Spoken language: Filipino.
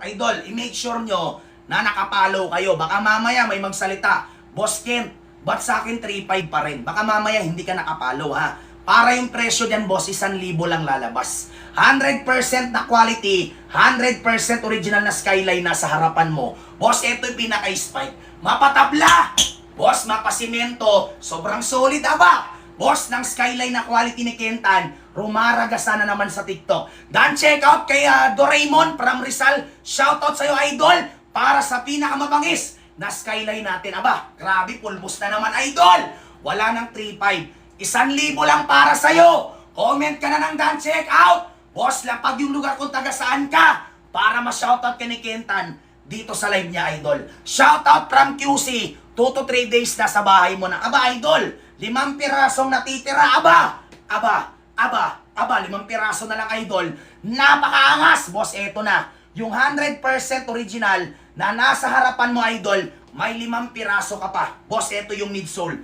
Idol, i-make sure nyo na nakapalo kayo. Baka mamaya may magsalita, Boss Kent, ba't sa akin 3.5 pa rin? Baka mamaya hindi ka nakapalo ha. Para yung presyo dyan, boss, 1,000 lang lalabas. 100% na quality, 100% original na skyline nasa harapan mo. Boss, ito yung pinaka-spike. Mapatabla! Boss, mapasimento. Sobrang solid, aba! Boss, ng skyline na quality ni Kentan, rumaraga sana naman sa TikTok. Dan check out kay Doraemon from Rizal. Shoutout sa'yo, idol, para sa pinakamabangis na skyline natin. Aba, grabe, pulbos na naman, idol. Wala nang 3.5. 1,000 lang para sa'yo. Comment ka na ng Dan check out. Boss, lapag yung lugar kung taga saan ka para ma-shoutout ka ni Kentan dito sa live niya, idol. Shoutout from QC. 2 to 3 days na sa bahay mo na. Aba, idol, 5 pirasong natitira. Aba, 5 piraso na lang, idol. Napakaangas. Boss, eto na. Yung 100% original na nasa harapan mo, idol, may 5 piraso ka pa. Boss, eto yung midsole.